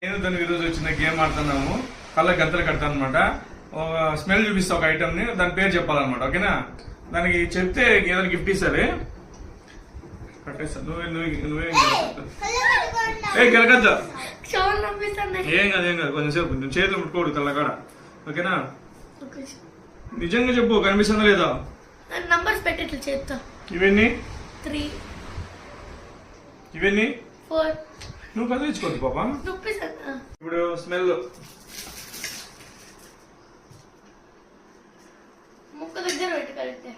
నేను దానికి ఈరోజు వచ్చిన గేమ్ ఆడుతున్నాము. కళ్ళ గంతలు కడతాను అనమాట. స్మెల్ చూపిస్తా ఒక ఐటమ్ ని, దాని పేరు చెప్పాలన్నమాట. ఓకేనా? దానికి చెప్తే ఏదైనా గిఫ్ట్ ఇస్తారు. కట్టేస్తా. గెలకద్దా ఏం కాదు కొంచెం సేపు చేతులు ముట్టుకోడు కళ్ళకాడ. ఓకేనా? నిజంగా చెప్పు, కనిపిస్తుందా లేదా? నంబర్స్ పెట్టేట్లు చేస్తా. ఇవన్నీ 3 ఇవన్నీ 4 నువ్వు కదిలించుకోద్దు పాప. ఇప్పుడు స్మెల్ ముక్క దగ్గర పెట్టి కలిపితే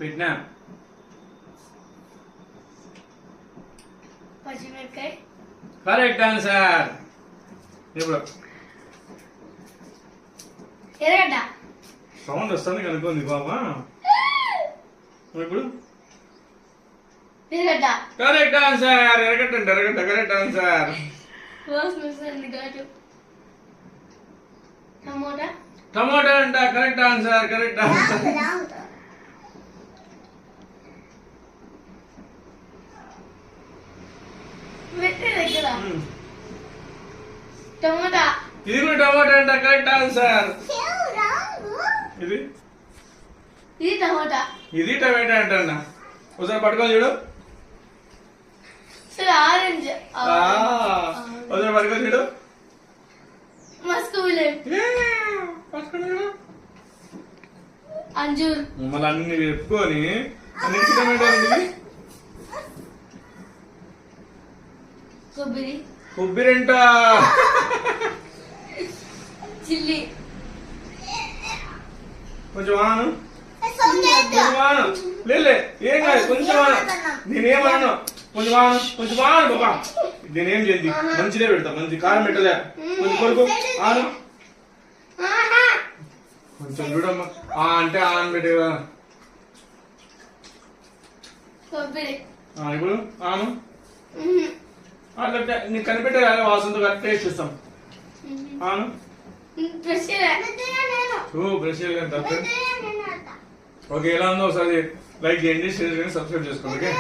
పెట్టినా. పచ్చిమిరకాయ కరెక్ట్ ఆన్సర్. ఇప్పుడు ఎర్రగడ్డ సౌండ్ వస్తుంది కనుక్కోండి బాబా. ఇప్పుడు ఎర్రగడ్డ కరెక్ట్ ఆన్సర్. ఎర్రగడ్డ అంటే ఎర్రగడ్డ కరెక్ట్ ఆన్సర్. టమోటా టమోటా అంట correct answer. Correct answer. Tomato ఇది కూడా టమోటా అంట కరెక్ట్ ఆన్సర్. ఇది టమోటా ఇది టమాటా అంట అన్న. ఒకసారి పట్టుకొని చూడు. ఆరెంజ్ ఒకసారి పట్టుకొని చూడు. మస్క్ మిలన్ అంజూర్ మళ్ళీ అన్ని పెట్టుకొని అన్నింటికి టమాటా అండి. కొబ్బరి కొబ్బరింట చిల్లీ కొంచెం వాను వాను లే ఏం కాదు కొంచెం వాను. నేనేమన్నాను కొంచెం వాను బాబా. నేనేం చేయండి మంచిదే పెడతా. మంచి కారం పెట్టలే. కొంచెం కొడుకు ఆను కొంచెం చూడమ్మా. అంటే ఆన్ పెట్టేవా. కొబ్బరి ఇప్పుడు ఆను అట్లా నీకు కనిపెట్టే వాసనతో టేస్ట్ ఇస్తాం. ఆను బ్రష్ తప్ప. ఓకే, ఎలా ఉందో ఒకసారి లైక్ చేయండి, షేర్ చేయండి, సబ్స్క్రైబ్ చేసుకోండి. ఓకే.